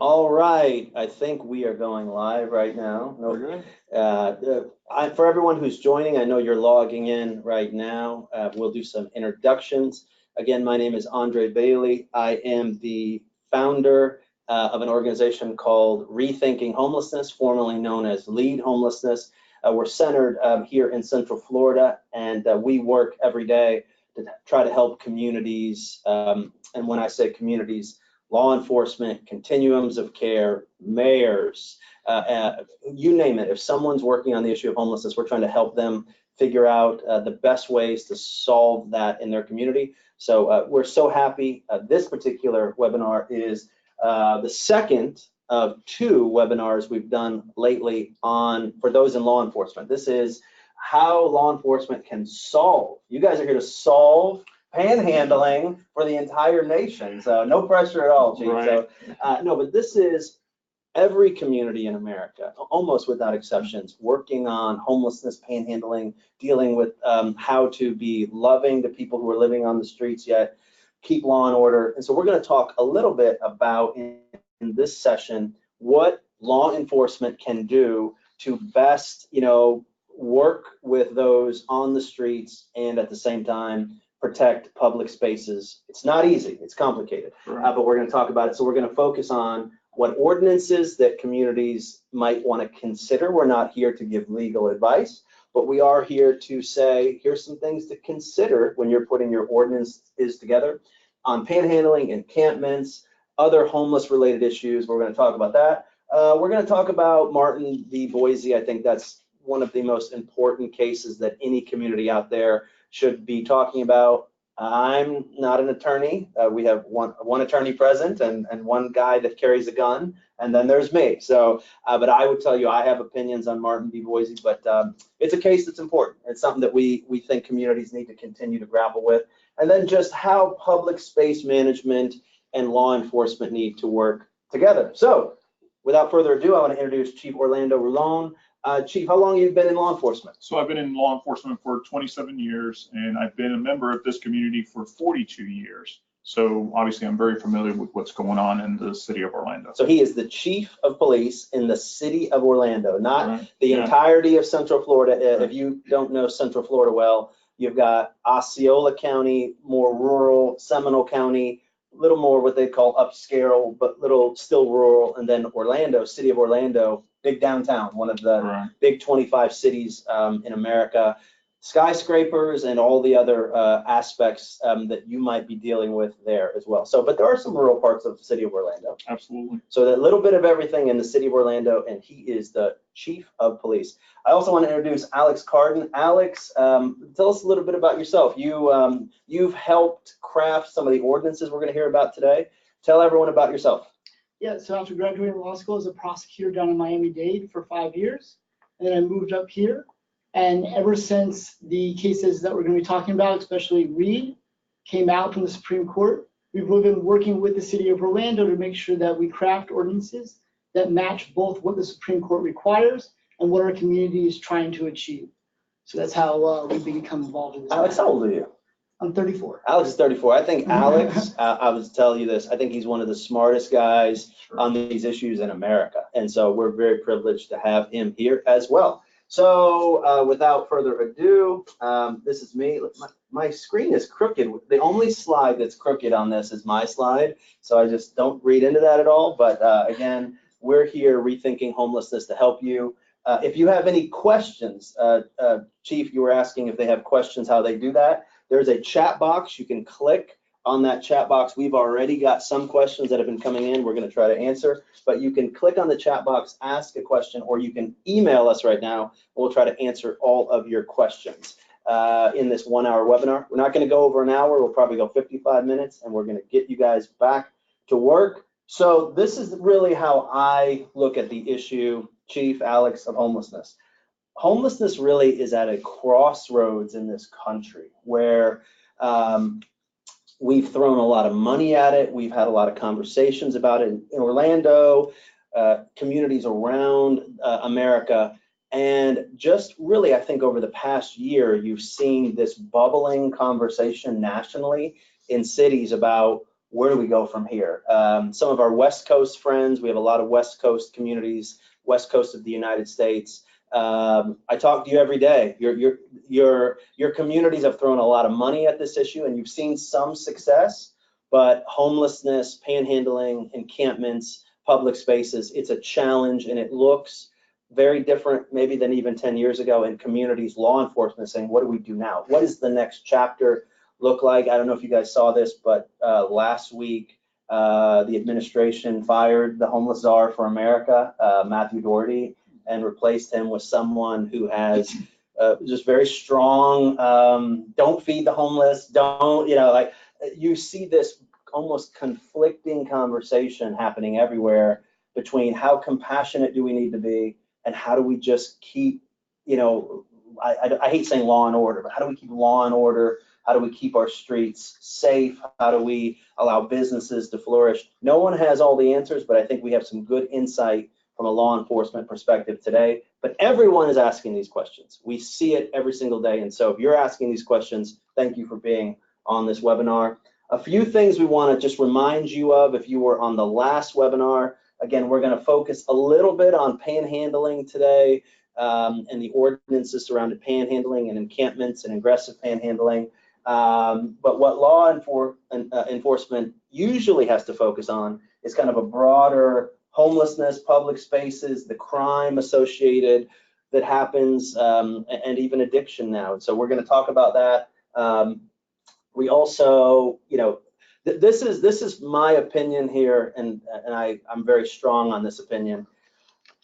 All right, I think we are going live right now. No, for everyone who's joining, I know you're logging in right now. We'll do some introductions. Again, my name is Andre Bailey. I am the founder of an organization called Rethinking Homelessness, formerly known as Lead Homelessness. We're centered here in Central Florida, and we work every day to try to help communities. And when I say communities, law enforcement, continuums of care, mayors, you name it. If someone's working on the issue of homelessness, we're trying to help them figure out the best ways to solve that in their community. So we're so happy. This particular webinar is the second of two webinars we've done lately for those in law enforcement. This is how law enforcement can solve. You guys are here to solve panhandling for the entire nation, so no pressure at all, Chief. Right. So no, but this is every community in America, almost without exceptions, working on homelessness, panhandling, dealing with how to be loving to people who are living on the streets yet keep law and order. And so we're going to talk a little bit about in this session what law enforcement can do to best, work with those on the streets and at the same time protect public spaces. It's not easy, it's complicated, but we're going to talk about it. So we're going to focus on what ordinances that communities might want to consider. We're not here to give legal advice, but we are here to say, here's some things to consider when you're putting your ordinances together on panhandling, encampments, other homeless related issues. We're going to talk about that. We're going to talk about Martin v. Boise. I think that's one of the most important cases that any community out there should be talking about. I'm not an attorney. We have one attorney present and one guy that carries a gun, and then there's me. So, but I would tell you I have opinions on Martin v. Boise, but it's a case that's important. It's something that we think communities need to continue to grapple with. And then just how public space management and law enforcement need to work together. So, without further ado, I want to introduce Chief Orlando Rulone. Chief, how long have you been in law enforcement? So I've been in law enforcement for 27 years, and I've been a member of this community for 42 years. So obviously I'm very familiar with what's going on in the city of Orlando. So he is the chief of police in the city of Orlando, not the entirety of Central Florida. If you don't know Central Florida well, you've got Osceola County, more rural, Seminole County, a little more what they call upscale, but little still rural, and then Orlando, city of Orlando, big downtown, one of the big 25 cities in America, skyscrapers and all the other aspects that you might be dealing with there as well. So, but there are some rural parts of the city of Orlando. Absolutely. So a little bit of everything in the city of Orlando, and he is the chief of police. I also want to introduce Alex Carden. Alex, tell us a little bit about yourself. You've helped craft some of the ordinances we're going to hear about today. Tell everyone about yourself. Yeah, so after graduating law school as a prosecutor down in Miami-Dade for 5 years, and then I moved up here. And ever since the cases that we're going to be talking about, especially Reed, came out from the Supreme Court, we've really been working with the city of Orlando to make sure that we craft ordinances that match both what the Supreme Court requires and what our community is trying to achieve. So that's how we've become involved in this. Alex, how old are you? I'm 34. Alex is 34. I think Alex, I would tell you this, I think he's one of the smartest guys on these issues in America. And so we're very privileged to have him here as well. So without further ado, this is me. My screen is crooked. The only slide that's crooked on this is my slide. So I just don't read into that at all. But again, we're here rethinking homelessness to help you. If you have any questions, Chief, you were asking if they have questions, how they do that. There's a chat box. You can click on that chat box. We've already got some questions that have been coming in. We're going to try to answer, but you can click on the chat box, ask a question, or you can email us right now. We'll try to answer all of your questions in this 1 hour webinar. We're not going to go over an hour. We'll probably go 55 minutes, and we're going to get you guys back to work. So this is really how I look at the issue, Chief Alex, of homelessness. Homelessness really is at a crossroads in this country where we've thrown a lot of money at it. We've had a lot of conversations about it in Orlando, communities around America. And just really, I think over the past year, you've seen this bubbling conversation nationally in cities about where do we go from here? Some of our West Coast friends, we have a lot of West Coast communities, West Coast of the United States. I talk to you every day. Your communities have thrown a lot of money at this issue, and you've seen some success, but homelessness, panhandling, encampments, public spaces, it's a challenge, and it looks very different maybe than even 10 years ago in communities, law enforcement saying, what do we do now? What is the next chapter look like? I don't know if you guys saw this, but last week, the administration fired the homeless czar for America, Matthew Doherty, and replaced him with someone who has just very strong, don't feed the homeless, don't, like you see this almost conflicting conversation happening everywhere between how compassionate do we need to be and how do we just keep, I hate saying law and order, but how do we keep law and order? How do we keep our streets safe? How do we allow businesses to flourish? No one has all the answers, but I think we have some good insight from a law enforcement perspective today. But everyone is asking these questions. We see it every single day. And so if you're asking these questions, thank you for being on this webinar. A few things we want to just remind you of if you were on the last webinar. Again, we're going to focus a little bit on panhandling today and the ordinances surrounding panhandling and encampments and aggressive panhandling. But what law enforcement usually has to focus on is kind of a broader homelessness, public spaces, the crime associated that happens, and even addiction now. And so we're going to talk about that. We also, this is my opinion here, and I'm very strong on this opinion.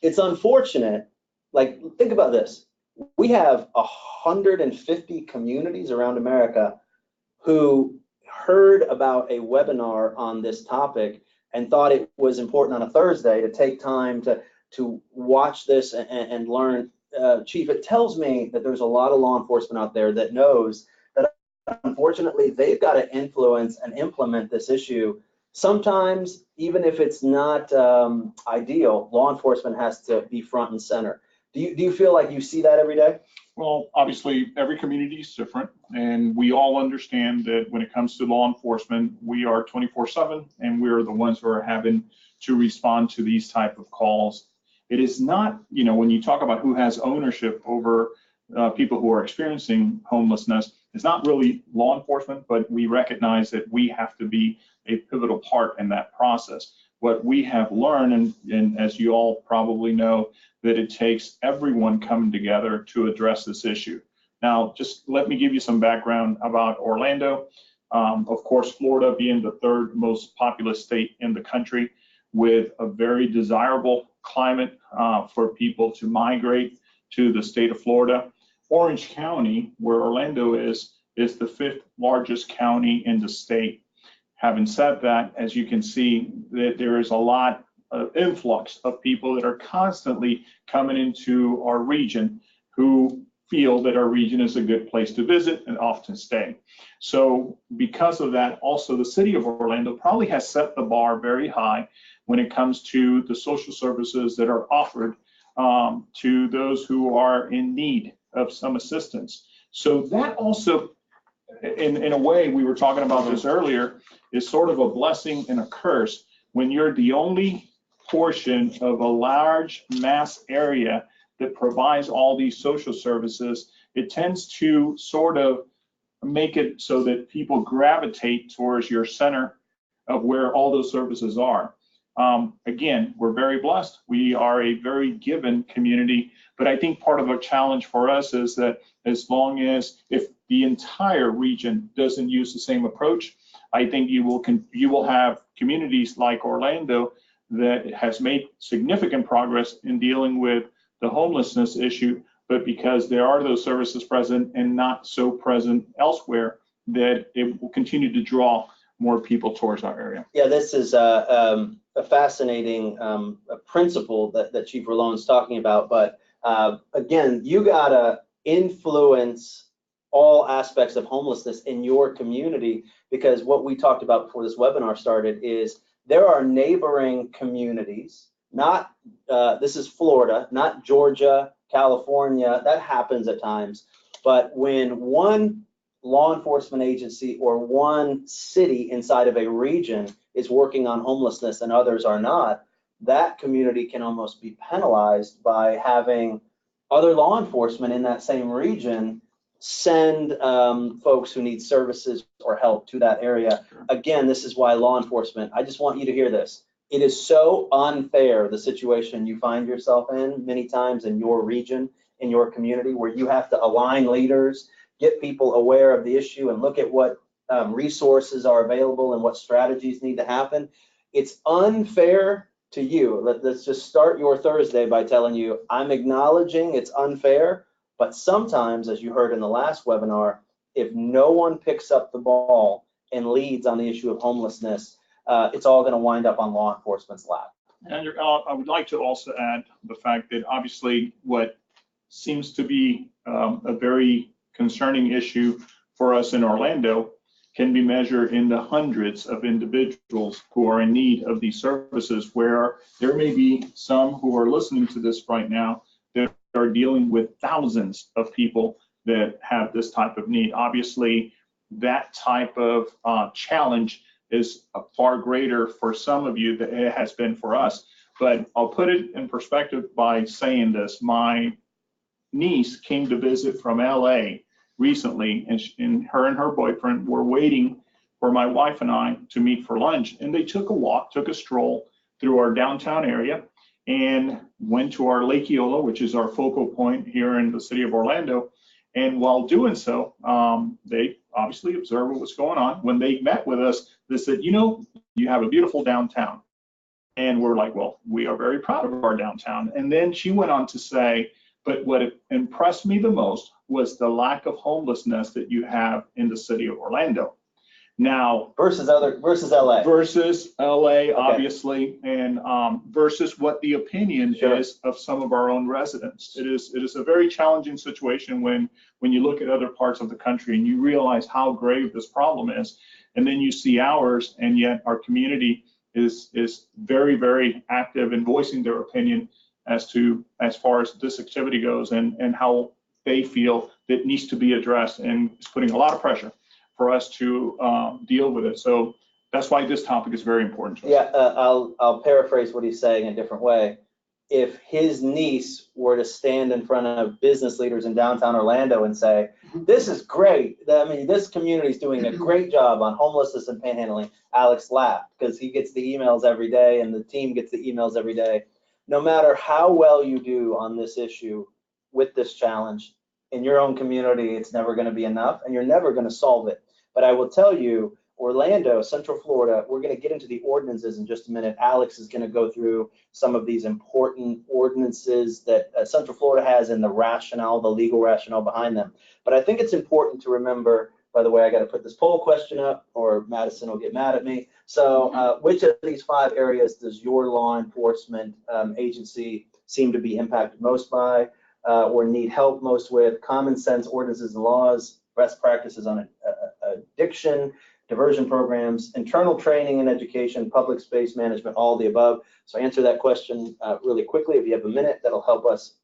It's unfortunate, like think about this. We have 150 communities around America who heard about a webinar on this topic and thought it was important on a Thursday to take time to watch this and learn. Chief, it tells me that there's a lot of law enforcement out there that knows that unfortunately they've got to influence and implement this issue. Sometimes, even if it's not ideal, law enforcement has to be front and center. Do you feel like you see that every day? Well, obviously, every community is different, and we all understand that when it comes to law enforcement, we are 24/7, and we're the ones who are having to respond to these type of calls. It is not, when you talk about who has ownership over people who are experiencing homelessness, it's not really law enforcement, but we recognize that we have to be a pivotal part in that process. What we have learned, and as you all probably know, that it takes everyone coming together to address this issue. Now, just let me give you some background about Orlando. Of course, Florida being the third most populous state in the country, with a very desirable climate for people to migrate to the state of Florida. Orange County, where Orlando is the fifth largest county in the state. Having said that, as you can see, that there is a lot of influx of people that are constantly coming into our region who feel that our region is a good place to visit and often stay. So because of that, also the city of Orlando probably has set the bar very high when it comes to the social services that are offered to those who are in need of some assistance. So that also, in a way, we were talking about this earlier, is sort of a blessing and a curse when you're the only portion of a large mass area that provides all these social services. It tends to sort of make it so that people gravitate towards your center of where all those services are. Again, we're very blessed. We are a very given community, but I think part of a challenge for us is that as long as if the entire region doesn't use the same approach, I think you will have communities like Orlando that has made significant progress in dealing with the homelessness issue, but because there are those services present and not so present elsewhere, that it will continue to draw more people towards our area. Yeah, this is a fascinating principle that Chief Rolon's talking about. But again, you gotta influence all aspects of homelessness in your community, because what we talked about before this webinar started is there are neighboring communities, not, this is Florida, not Georgia, California, that happens at times. But when one law enforcement agency or one city inside of a region is working on homelessness and others are not, that community can almost be penalized by having other law enforcement in that same region send folks who need services or help to that area. Sure. Again, this is why law enforcement, I just want you to hear this. It is so unfair, the situation you find yourself in many times in your region, in your community, where you have to align leaders, get people aware of the issue and look at what resources are available and what strategies need to happen. It's unfair to you. Let's just start your Thursday by telling you, I'm acknowledging it's unfair, but sometimes, as you heard in the last webinar, if no one picks up the ball and leads on the issue of homelessness, it's all going to wind up on law enforcement's lap. And I would like to also add the fact that obviously what seems to be a very concerning issue for us in Orlando can be measured in the hundreds of individuals who are in need of these services, where there may be some who are listening to this right now that are dealing with thousands of people that have this type of need. Obviously, that type of challenge is far greater for some of you than it has been for us. But I'll put it in perspective by saying this. My niece came to visit from LA recently, and her boyfriend were waiting for my wife and I to meet for lunch. And they took a walk, took a stroll through our downtown area and went to our Lake Eola, which is our focal point here in the city of Orlando. And while doing so, they obviously observed what was going on. When they met with us, they said, you know, you have a beautiful downtown. And we're like, well, we are very proud of our downtown. And then she went on to say, but what impressed me the most was the lack of homelessness that you have in the city of Orlando. Now, versus LA. Versus LA, obviously, and versus what the opinion is of some of our own residents. It is a very challenging situation when you look at other parts of the country and you realize how grave this problem is, and then you see ours, and yet our community is very, very active in voicing their opinion as far as this activity goes, and how they feel that needs to be addressed, and it's putting a lot of pressure for us to deal with it. So that's why this topic is very important to us. Yeah, I'll paraphrase what he's saying in a different way. If his niece were to stand in front of business leaders in downtown Orlando and say, this is great, I mean, this community is doing a great job on homelessness and panhandling, Alex laughed, because he gets the emails every day and the team gets the emails every day. No matter how well you do on this issue with this challenge, in your own community, it's never going to be enough, and you're never going to solve it. But I will tell you, Orlando, Central Florida, we're going to get into the ordinances in just a minute. Alex is going to go through some of these important ordinances that Central Florida has and the rationale, the legal rationale behind them. But I think it's important to remember, by the way, I got to put this poll question up or Madison will get mad at me. So which of these 5 areas does your law enforcement agency seem to be impacted most by? Or need help most with? Common sense ordinances and laws, best practices on addiction, diversion programs, internal training and education, public space management, all the above. So answer that question really quickly. If you have a minute, that'll help us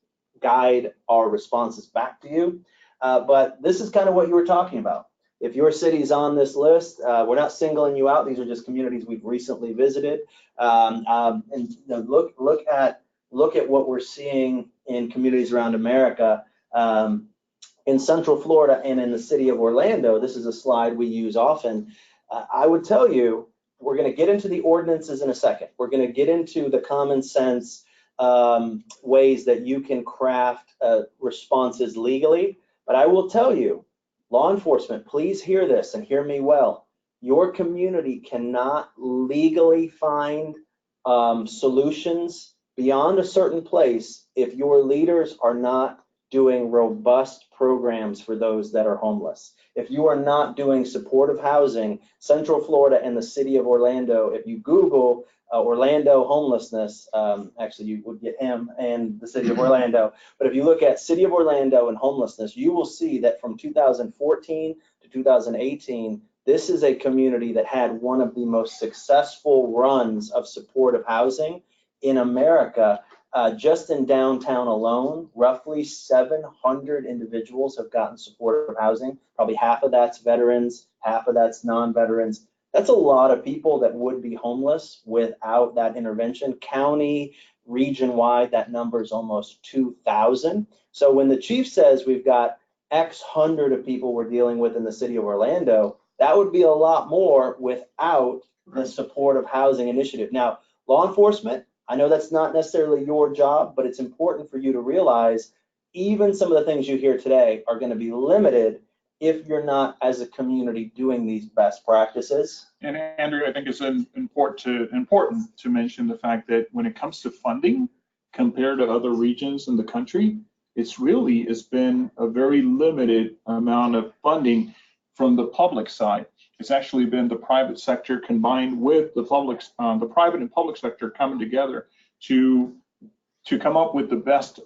guide our responses back to you. But this is kind of what you were talking about. If your city's on this list, we're not singling you out. These are just communities we've recently visited. And look at what we're seeing in communities around America. In Central Florida and in the city of Orlando, this is a slide we use often. I would tell you, we're going to get into the ordinances in a second. We're going to get into the common sense ways that you can craft responses legally. But I will tell you, law enforcement, please hear this and hear me well. Your community cannot legally find solutions beyond a certain place if your leaders are not doing robust programs for those that are homeless. If you are not doing supportive housing, Central Florida and the city of Orlando, if you Google Orlando homelessness, actually you would get him and the city of Orlando, but if you look at city of Orlando and homelessness, you will see that from 2014 to 2018, this is a community that had one of the most successful runs of supportive housing in America. Just in downtown alone, roughly 700 individuals have gotten supportive housing. Probably half of that's veterans, half of that's non-veterans. That's a lot of people that would be homeless without that intervention. County, region-wide, that number is almost 2,000. So when the chief says we've got X hundred of people we're dealing with in the city of Orlando, that would be a lot more without the supportive housing initiative. Now, law enforcement, I know that's not necessarily your job, but it's important for you to realize even some of the things you hear today are going to be limited if you're not, as a community, doing these best practices. And Andrew, I think it's important to mention the fact that when it comes to funding compared to other regions in the country, it's been a very limited amount of funding from the public side. It's actually been the private sector combined with the private and public sector coming together to come up with the best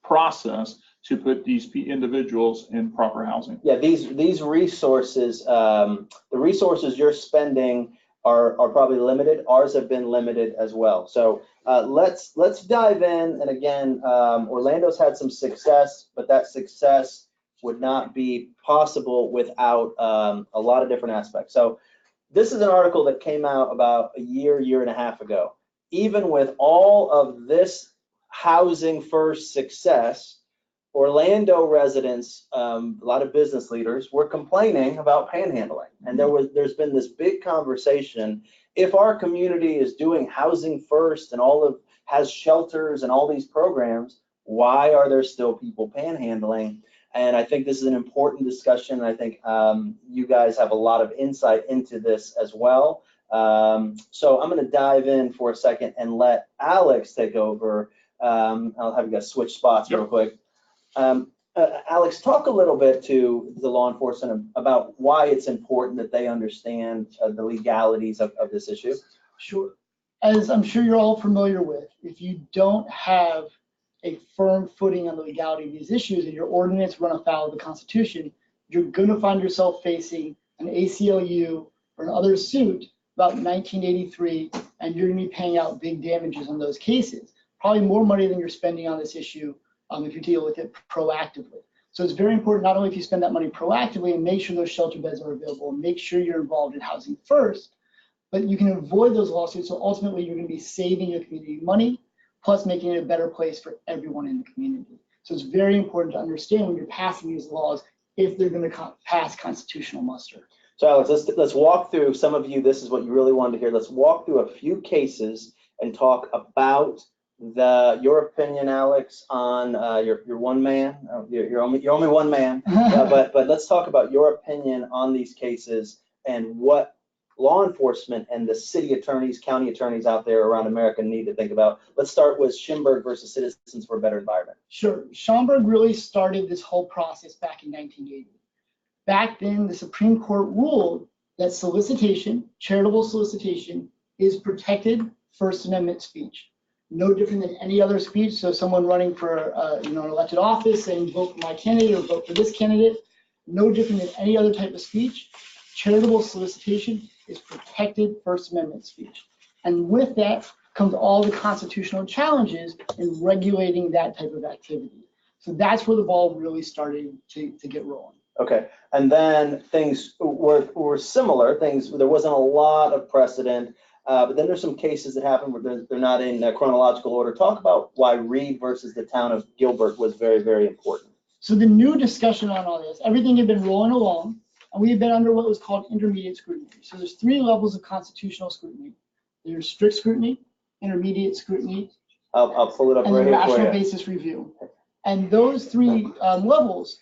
process to put these individuals in proper housing. Yeah, these resources, the resources you're spending are probably limited. Ours have been limited as well. So let's dive in. And again, Orlando's had some success, but that success would not be possible without a lot of different aspects. So this is an article that came out about a year and a half ago. Even with all of this housing first success, Orlando residents, a lot of business leaders were complaining about panhandling. And there's been this big conversation. If our community is doing housing first and has shelters and all these programs, why are there still people panhandling? And I think this is an important discussion. I think you guys have a lot of insight into this as well. So I'm going to dive in for a second and let Alex take over. I'll have you guys switch spots real quick. Alex, talk a little bit to the law enforcement about why it's important that they understand the legalities of this issue. Sure. As I'm sure you're all familiar with, if you don't have a firm footing on the legality of these issues and your ordinance run afoul of the Constitution, you're going to find yourself facing an ACLU or another suit about 1983, and you're going to be paying out big damages on those cases. Probably more money than you're spending on this issue if you deal with it proactively. So it's very important, not only if you spend that money proactively and make sure those shelter beds are available and make sure you're involved in housing first, but you can avoid those lawsuits. So ultimately you're going to be saving your community money, plus making it a better place for everyone in the community. So it's very important to understand when you're passing these laws if they're going to pass constitutional muster. So Alex, let's walk through some of you. This is what you really wanted to hear. Let's walk through a few cases and talk about your opinion, Alex, on your one man. You're only one man, but let's talk about your opinion on these cases and what law enforcement and the city attorneys, county attorneys out there around America need to think about. Let's start with Schimberg versus Citizens for a Better Environment. Sure. Schomburg really started this whole process back in 1980. Back then, the Supreme Court ruled that solicitation, charitable solicitation, is protected First Amendment speech. No different than any other speech. So someone running for an elected office saying vote for my candidate or vote for this candidate, no different than any other type of speech. Charitable solicitation is protected First Amendment speech. And with that comes all the constitutional challenges in regulating that type of activity. So that's where the ball really started to get rolling. Okay, and then things were similar. There wasn't a lot of precedent. But then there's some cases that happen where they're not in chronological order. Talk about why Reed versus the town of Gilbert was very, very important. So the new discussion on all this, everything had been rolling along, and we had been under what was called intermediate scrutiny. So there's 3 levels of constitutional scrutiny. There's strict scrutiny, intermediate scrutiny, I'll pull it up and right then here for rational you. basis review. And those 3 levels,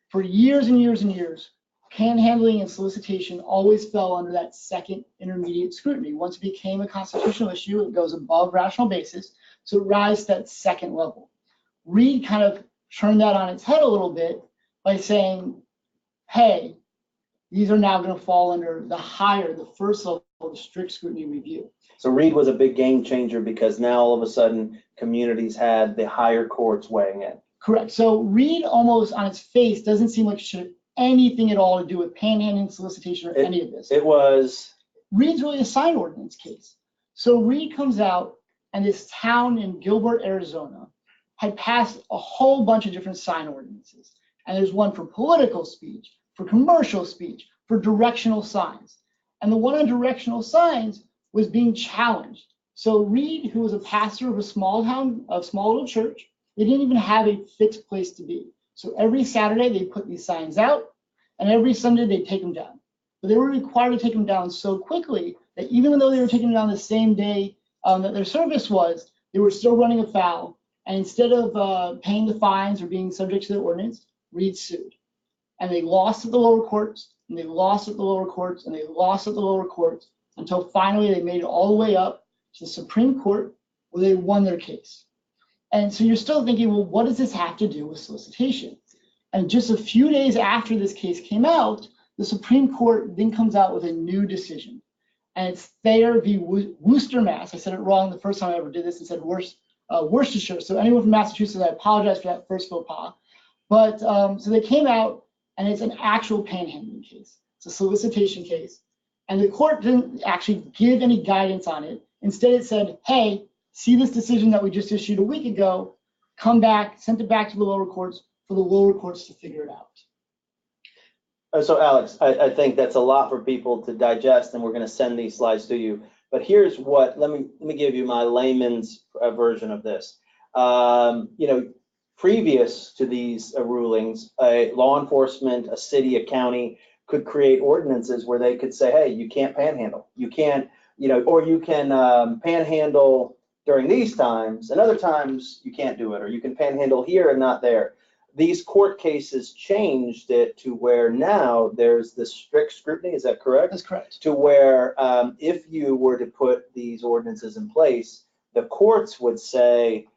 for years and years and years, panhandling and solicitation always fell under that second intermediate scrutiny. Once it became a constitutional issue, it goes above rational basis, so it rises to that second level. Reed kind of turned that on its head a little bit by saying, hey, these are now going to fall under the first level of strict scrutiny review. So Reed was a big game changer because now all of a sudden communities had the higher courts weighing in. Correct. So Reed almost on its face doesn't seem like it should have anything at all to do with panhandling, solicitation, or any of this. It was. Reed's really a sign ordinance case. So Reed comes out and this town in Gilbert, Arizona, had passed a whole bunch of different sign ordinances. And there's one for political speech, for commercial speech, for directional signs. And the one on directional signs was being challenged. So Reed, who was a pastor of a small town, a small little church, they didn't even have a fixed place to be. So every Saturday they put these signs out, and every Sunday they'd take them down. But they were required to take them down so quickly that even though they were taking them down the same day that their service was, they were still running afoul. And instead of paying the fines or being subject to the ordinance, Reed sued. And they lost at the lower courts, and they lost at the lower courts, and they lost at the lower courts, until finally they made it all the way up to the Supreme Court, where they won their case. And so you're still thinking, well, what does this have to do with solicitation? And just a few days after this case came out, the Supreme Court then comes out with a new decision. And it's Thayer v. Worcester, Mass. I said it wrong the first time I ever did this and said Worcestershire. So anyone from Massachusetts, I apologize for that first faux pas. But so they came out, and it's an actual panhandling case. It's a solicitation case. And the court didn't actually give any guidance on it. Instead, it said, hey, see this decision that we just issued a week ago, come back, sent it back to the lower courts for the lower courts to figure it out. So Alex, I think that's a lot for people to digest, and we're going to send these slides to you. But here's what, let me give you my layman's version of this. Previous to these rulings, law enforcement, a city, a county could create ordinances where they could say, hey, you can't panhandle. You can't, or you can panhandle during these times, and other times you can't do it, or you can panhandle here and not there. These court cases changed it to where now there's this strict scrutiny. Is that correct? That's correct. To where if you were to put these ordinances in place, the courts would say,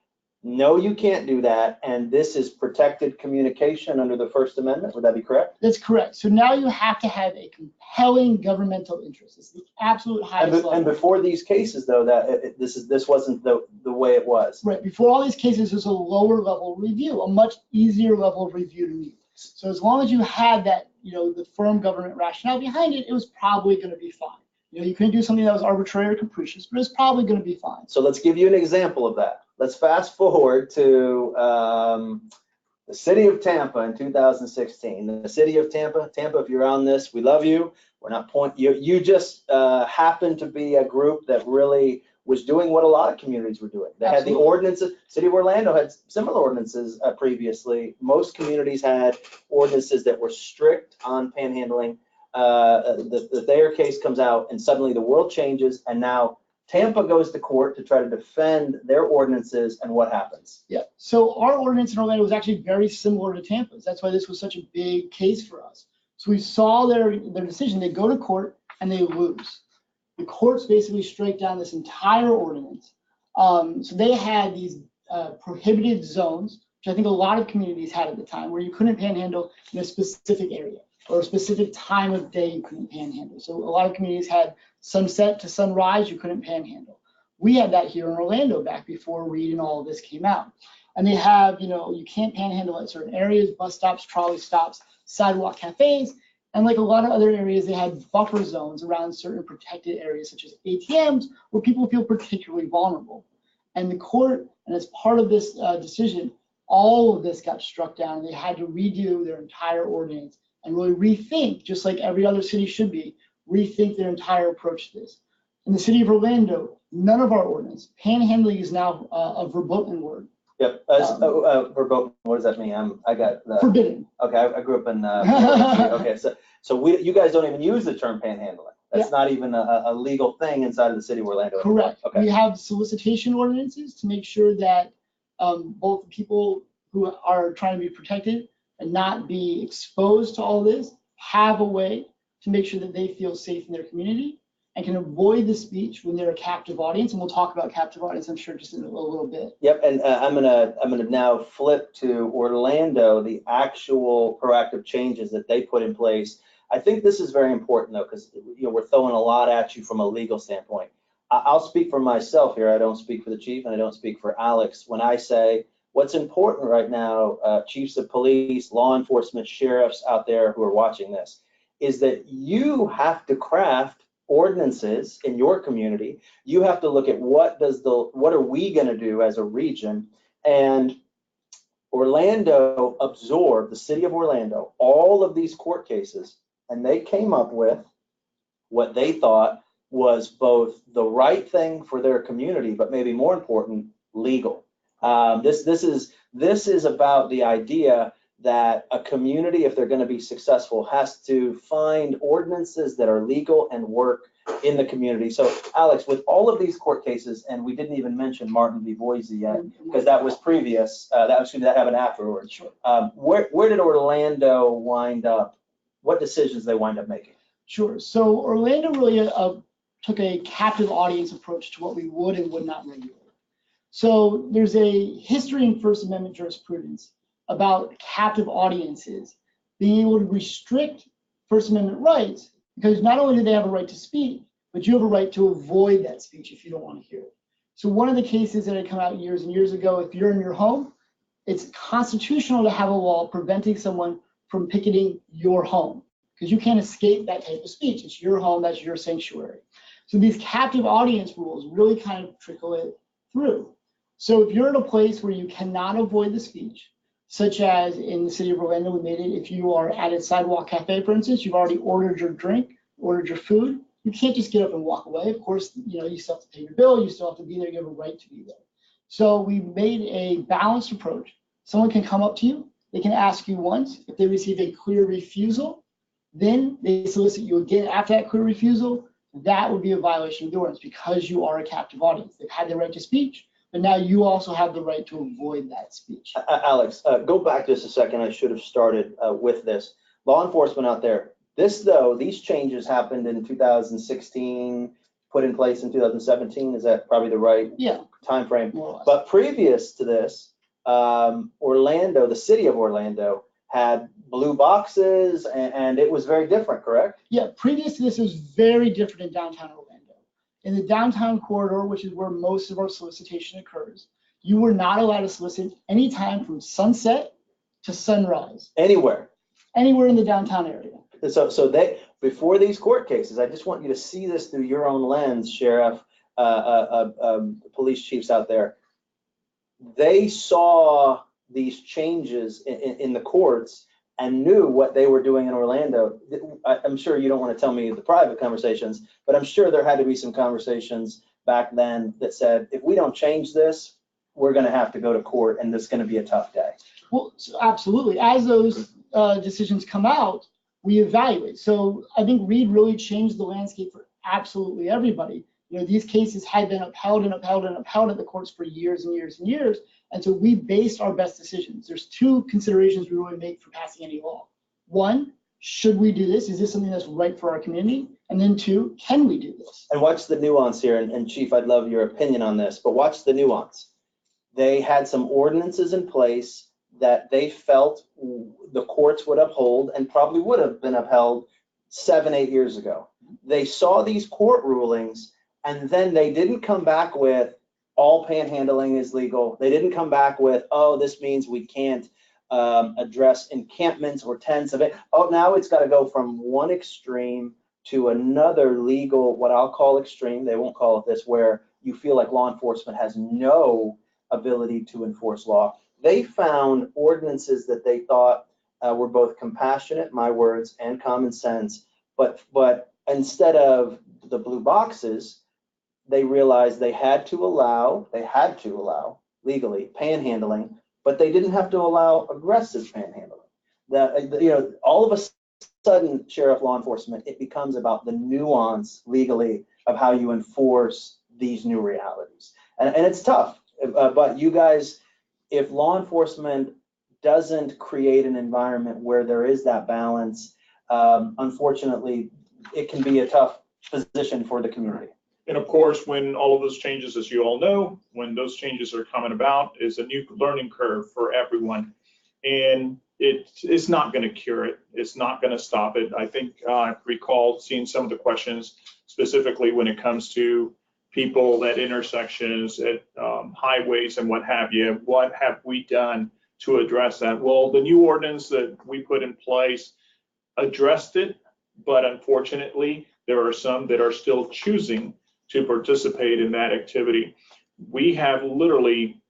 no, you can't do that, and this is protected communication under the First Amendment. Would that be correct? That's correct. So now you have to have a compelling governmental interest. It's the absolute highest level. And before these cases, though, that this wasn't the way it was. Right. Before all these cases, there's a lower level review, a much easier level of review to meet. So as long as you had that, the firm government rationale behind it, it was probably going to be fine. You couldn't do something that was arbitrary or capricious, but it's probably going to be fine. So let's give you an example of that. Let's fast forward to the city of Tampa in 2016. The city of Tampa, if you're on this, we love you. We're not you just happened to be a group that really was doing what a lot of communities were doing. They had the ordinances. City of Orlando had similar ordinances previously. Most communities had ordinances that were strict on panhandling. The Thayer case comes out, and suddenly the world changes, and now Tampa goes to court to try to defend their ordinances, and what happens? Yeah, so our ordinance in Orlando was actually very similar to Tampa's. That's why this was such a big case for us. So we saw their decision. They go to court and they lose. The courts basically strike down this entire ordinance. So they had these prohibited zones, which I think a lot of communities had at the time, where you couldn't panhandle in a specific area, or a specific time of day you couldn't panhandle. So a lot of communities had sunset to sunrise, you couldn't panhandle. We had that here in Orlando back before Reed and all of this came out. And they have, you can't panhandle at certain areas, bus stops, trolley stops, sidewalk cafes, and like a lot of other areas, they had buffer zones around certain protected areas, such as ATMs, where people feel particularly vulnerable. And the court, and as part of this decision, all of this got struck down, and they had to redo their entire ordinance and really rethink, just like every other city should be, rethink their entire approach to this. In the city of Orlando, none of our ordinance, panhandling is now a verboten word. Yep. Verboten. What does that mean? I got forbidden. Okay, I grew up in. Okay, so you guys don't even use the term panhandling. That's not even a legal thing inside of the city of Orlando. Correct. Okay. We have solicitation ordinances to make sure that both people who are trying to be protected and not be exposed to all this have a way to make sure that they feel safe in their community and can avoid the speech when they're a captive audience. And we'll talk about captive audience, I'm sure, just in a little bit. Yep, and I'm gonna now flip to Orlando, the actual proactive changes that they put in place. I think this is very important though, because we're throwing a lot at you from a legal standpoint. I'll speak for myself here. I don't speak for the chief, and I don't speak for Alex when I say what's important right now, chiefs of police, law enforcement, sheriffs out there who are watching this, is that you have to craft ordinances in your community. You have to look at what are we going to do as a region. And Orlando absorbed, the city of Orlando, all of these court cases, and they came up with what they thought was both the right thing for their community, but maybe more important, legal. This is about the idea that a community, if they're going to be successful, has to find ordinances that are legal and work in the community. So, Alex, with all of these court cases, and we didn't even mention Martin v. Boise yet, because that was previous. That happened afterwards. Sure. Where did Orlando wind up? What decisions they wind up making? Sure. So Orlando really took a captive audience approach to what we would and would not regulate. So there's a history in First Amendment jurisprudence about captive audiences being able to restrict First Amendment rights, because not only do they have a right to speak, but you have a right to avoid that speech if you don't want to hear it. So one of the cases that had come out years and years ago, if you're in your home, it's constitutional to have a law preventing someone from picketing your home, because you can't escape that type of speech. It's your home, that's your sanctuary. So these captive audience rules really kind of trickle it through. So if you're in a place where you cannot avoid the speech, such as in the city of Orlando, we made it, if you are at a sidewalk cafe, for instance, you've already ordered your drink, ordered your food, you can't just get up and walk away. Of course, you still have to pay your bill, you still have to be there, you have a right to be there. So we made a balanced approach. Someone can come up to you, they can ask you once. If they receive a clear refusal, then they solicit you again after that clear refusal. That would be a violation of the ordinance because you are a captive audience. They've had the right to speech, but now you also have the right to avoid that speech. Alex, go back just a second. I should have started with this. Law enforcement out there, these changes happened in 2016, put in place in 2017. Is that probably the right time frame? But previous to this, Orlando, the city of Orlando, had blue boxes, and it was very different, correct? Yeah, previous to this, it was very different in downtown Orlando. In the downtown corridor, which is where most of our solicitation occurs, you were not allowed to solicit anytime from sunset to sunrise. Anywhere in the downtown area. So they, before these court cases, I just want you to see this through your own lens, Sheriff, police chiefs out there. They saw these changes in the courts and knew what they were doing in Orlando. I'm sure you don't want to tell me the private conversations, but I'm sure there had to be some conversations back then that said, if we don't change this, we're going to have to go to court, and this is going to be a tough day. Well, so absolutely. As those decisions come out, we evaluate. So I think Reed really changed the landscape for absolutely everybody. These cases had been upheld and upheld and upheld at the courts for years and years and years. And so we based our best decisions. There's two considerations we really make for passing any law. One, should we do this? Is this something that's right for our community? And then two, can we do this? And watch the nuance here. And Chief, I'd love your opinion on this, but watch the nuance. They had some ordinances in place that they felt the courts would uphold and probably would have been upheld 7-8 years ago. They saw these court rulings, and then they didn't come back with all panhandling is legal. They didn't come back with, oh, this means we can't address encampments or tents of it. Oh, now it's got to go from one extreme to another legal, what I'll call extreme. They won't call it this, where you feel like law enforcement has no ability to enforce law. They found ordinances that they thought were both compassionate, my words, and common sense. But instead of the blue boxes, they realized they had to allow legally panhandling, but they didn't have to allow aggressive panhandling. All of a sudden, sheriff, law enforcement, it becomes about the nuance legally of how you enforce these new realities. And it's tough, but you guys, if law enforcement doesn't create an environment where there is that balance, unfortunately, it can be a tough position for the community. And of course, when all of those changes, as you all know, when those changes are coming about, is a new learning curve for everyone. And it's not going to cure it. It's not going to stop it. I think I recall seeing some of the questions specifically when it comes to people at intersections, at highways and what have you. What have we done to address that? Well, the new ordinance that we put in place addressed it, but unfortunately, There are some that are still choosing to participate in that activity. We have literally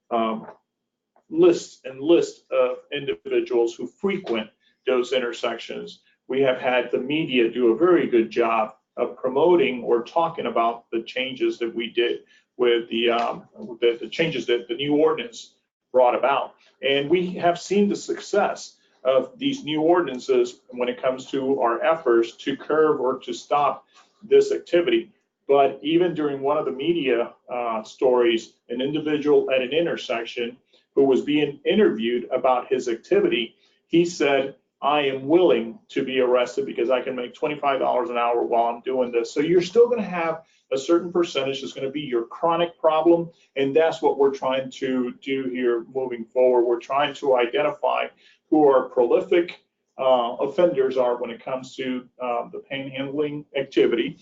lists and lists of individuals who frequent those intersections. We have had the media do a very good job of promoting or talking about the changes that we did with the changes that the new ordinance brought about. And we have seen the success of these new ordinances when it comes to our efforts to curb or to stop this activity. But even during one of the media stories, an individual at an intersection who was being interviewed about his activity, he said, I am willing to be arrested because I can make $25 an hour while I'm doing this. So you're still going to have a certain percentage that's going to be your chronic problem. And that's what we're trying to do here moving forward. We're trying to identify who our prolific offenders are when it comes to the panhandling activity,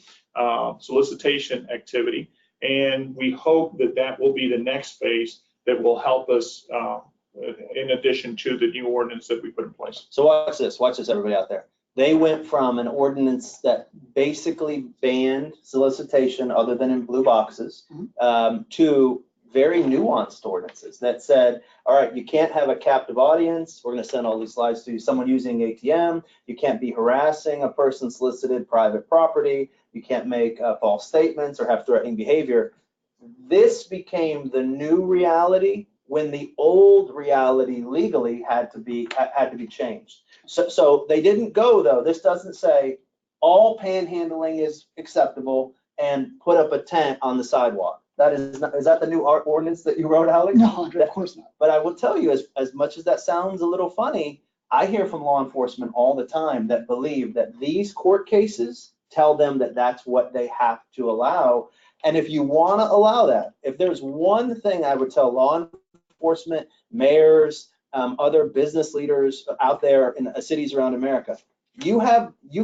solicitation activity. And we hope that that will be the next phase that will help us in addition to the new ordinance that we put in place. So watch this, everybody out there. They went from an ordinance that basically banned solicitation other than in blue boxes to very nuanced ordinances that said, all right, you can't have a captive audience. We're going to send all these slides to someone using ATM. You can't be harassing a person solicited private property. You can't make false statements or have threatening behavior. This became the new reality when the old reality legally had to be changed. So they didn't go though. This doesn't say all panhandling is acceptable and put up a tent on the sidewalk. That is not, is that the new ordinance that you wrote, Alex? No, of course not. But I will tell you, as much as that sounds a little funny, I hear from law enforcement all the time that believe that these court cases tell them that that's what they have to allow. And if you want to allow that, if there's one thing I would tell law enforcement, mayors, other business leaders out there in cities around America, you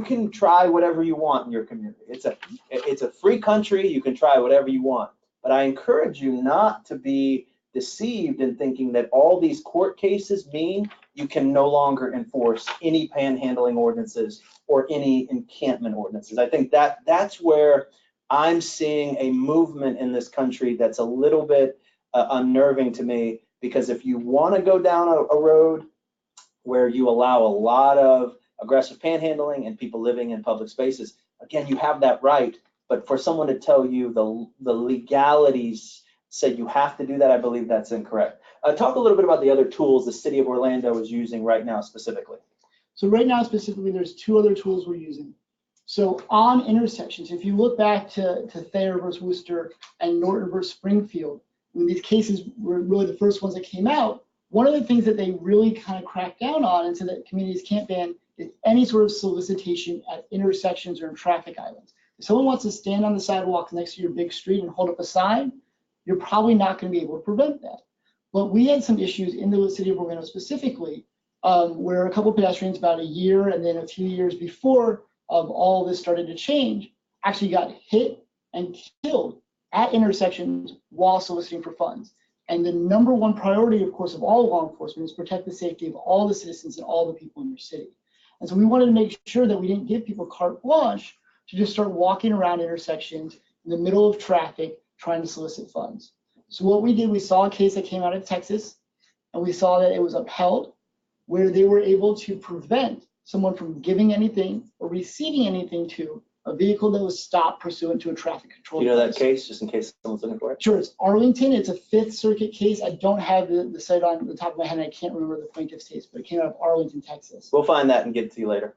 can try whatever you want in your community. It's a free country. You can try whatever you want. But I encourage you not to be deceived in thinking that all these court cases mean you can no longer enforce any panhandling ordinances or any encampment ordinances. I think that's where I'm seeing a movement in this country that's a little bit unnerving to me, because if you want to go down a road where you allow a lot of aggressive panhandling and people living in public spaces, again, you have that right. But for someone to tell you the legalities say you have to do that, I believe that's incorrect. Talk a little bit about the other tools the city of Orlando is using right now specifically. So right now specifically, there's two other tools we're using. So on intersections, if you look back to Thayer versus Worcester and Norton versus Springfield, when these cases were really the first ones that came out, one of the things that they really kind of cracked down on and so that communities can't ban is any sort of solicitation at intersections or in traffic islands. If someone wants to stand on the sidewalk next to your big street and hold up a sign, you're probably not going to be able to prevent that. But we had some issues in the city of Orlando specifically, where a couple of pedestrians about a year and then a few years before all this started to change, actually got hit and killed at intersections while soliciting for funds. And the number one priority, of course, of all law enforcement is protect the safety of all the citizens and all the people in your city. And so we wanted to make sure that we didn't give people carte blanche to just start walking around intersections in the middle of traffic trying to solicit funds. So what we did, we saw a case that came out of Texas, and we saw that it was upheld, where they were able to prevent someone from giving anything or receiving anything to a vehicle that was stopped pursuant to a traffic control. Do you know that case, just in case someone's looking for it? Sure, it's Arlington. It's a Fifth Circuit case. I don't have the site on the top of my head, and I can't remember the plaintiff's case, but it came out of Arlington, Texas. We'll find that and get it to you later.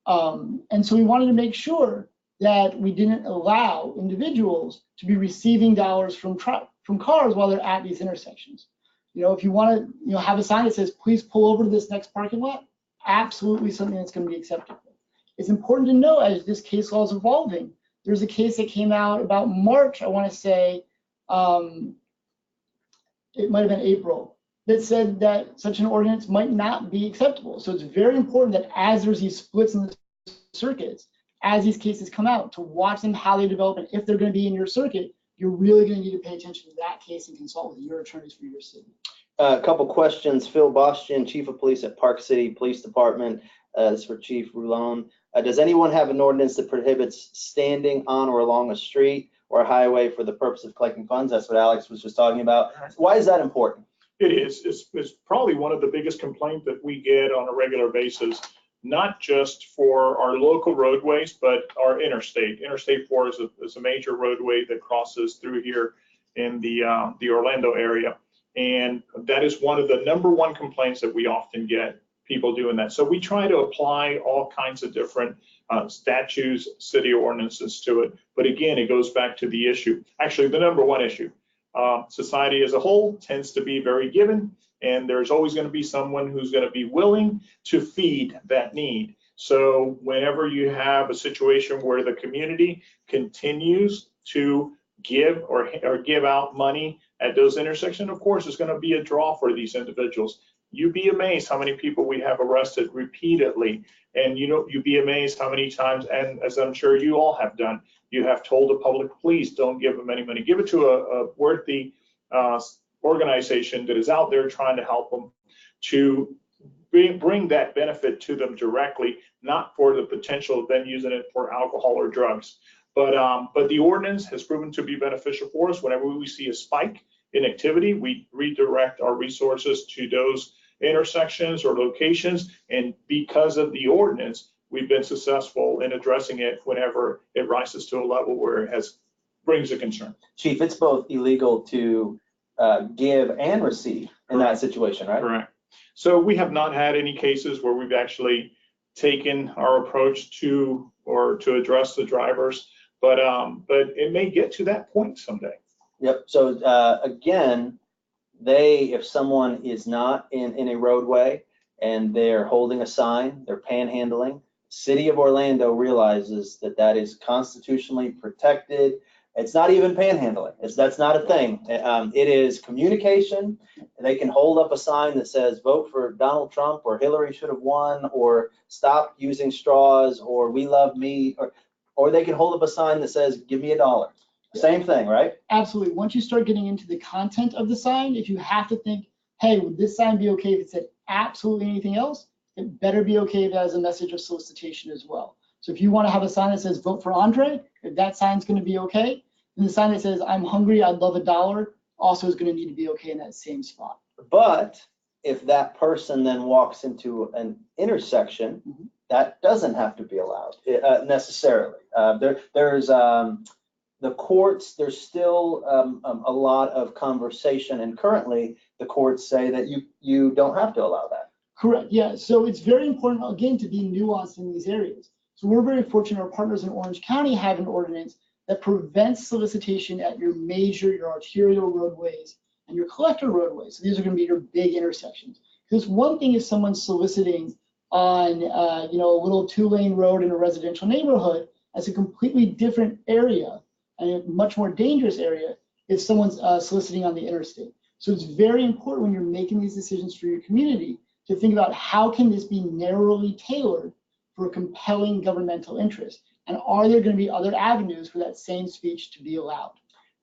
And so we wanted to make sure that we didn't allow individuals to be receiving dollars from cars while they're at these intersections. You know, if you want to, have a sign that says, please pull over to this next parking lot, absolutely something that's going to be acceptable. It's important to know, as this case law is evolving, there's a case that came out about March, I want to say, it might have been April, that said that such an ordinance might not be acceptable. So it's very important that as there's these splits in the circuits, as these cases come out, to watch them, how they develop, and if they're going to be in your circuit, you're really going to need to pay attention to that case and consult with your attorneys for your city. A couple questions. Phil Bostian, Chief of Police at Park City Police Department. This is for Chief Roulon. Does anyone have an ordinance that prohibits standing on or along a street or a highway for the purpose of collecting funds? That's what Alex was just talking about. Why is that important? It is. It's probably one of the biggest complaints that we get on a regular basis, not just for our local roadways, but our interstate. Interstate 4 is a major roadway that crosses through here in the Orlando area. And that is one of the #1 complaints that we often get, people doing that. So we try to apply all kinds of different statutes, city ordinances to it. But again, it goes back to the issue. Actually, the #1 issue. Society as a whole tends to be very giving, and there's always going to be someone who's going to be willing to feed that need. So whenever you have a situation where the community continues to give or give out money at those intersections, of course, it's going to be a draw for these individuals. You'd be amazed how many people we have arrested repeatedly, and you'd be amazed how many times, and as I'm sure you all have done, you have told the public, please don't give them any money. Give it to a worthy organization that is out there trying to help them to bring that benefit to them directly, not for the potential of them using it for alcohol or drugs. But the ordinance has proven to be beneficial for us. Whenever we see a spike in activity, we redirect our resources to those intersections or locations, and because of the ordinance, we've been successful in addressing it whenever it rises to a level where it brings a concern. Chief, it's both illegal to give and receive in that situation, right? Correct. So we have not had any cases where we've actually taken our approach to address the drivers, but it may get to that point someday. Yep. So again, if someone is not in a roadway and they're holding a sign, they're panhandling, City of Orlando realizes that that is constitutionally protected. It's not even panhandling. That's not a thing. It is communication. They can hold up a sign that says vote for Donald Trump, or Hillary should have won, or stop using straws, or we love meat, or they can hold up a sign that says give me $1. Same thing, right? Absolutely. Once you start getting into the content of the sign, if you have to think, hey, would this sign be okay if it said absolutely anything else? It better be okay if that is a message of solicitation as well. So if you want to have a sign that says vote for Andre, if that sign's going to be okay, then the sign that says I'm hungry, I'd love $1 also is going to need to be okay in that same spot. But if that person then walks into an intersection, that doesn't have to be allowed necessarily. There's the courts, there's still a lot of conversation, and currently the courts say that you don't have to allow that. Correct, yeah, so it's very important, again, to be nuanced in these areas. So we're very fortunate our partners in Orange County have an ordinance that prevents solicitation at your arterial roadways and your collector roadways. So these are gonna be your big intersections. Because one thing is someone soliciting on a little 2-lane road in a residential neighborhood. That's a completely different area and a much more dangerous area if someone's soliciting on the interstate. So it's very important when you're making these decisions for your community to think about how can this be narrowly tailored for a compelling governmental interest? And are there going to be other avenues for that same speech to be allowed?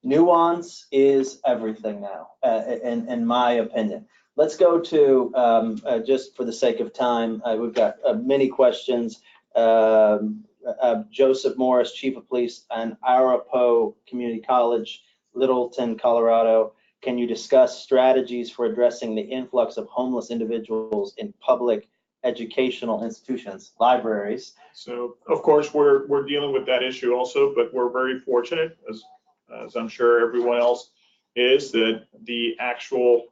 Nuance is everything now, in my opinion. Let's go to, just for the sake of time, we've got many questions. Joseph Morris, Chief of Police and Arapahoe Community College, Littleton, Colorado. Can you discuss strategies for addressing the influx of homeless individuals in public educational institutions, libraries? So, of course, we're dealing with that issue also, but we're very fortunate, as I'm sure everyone else is, that the actual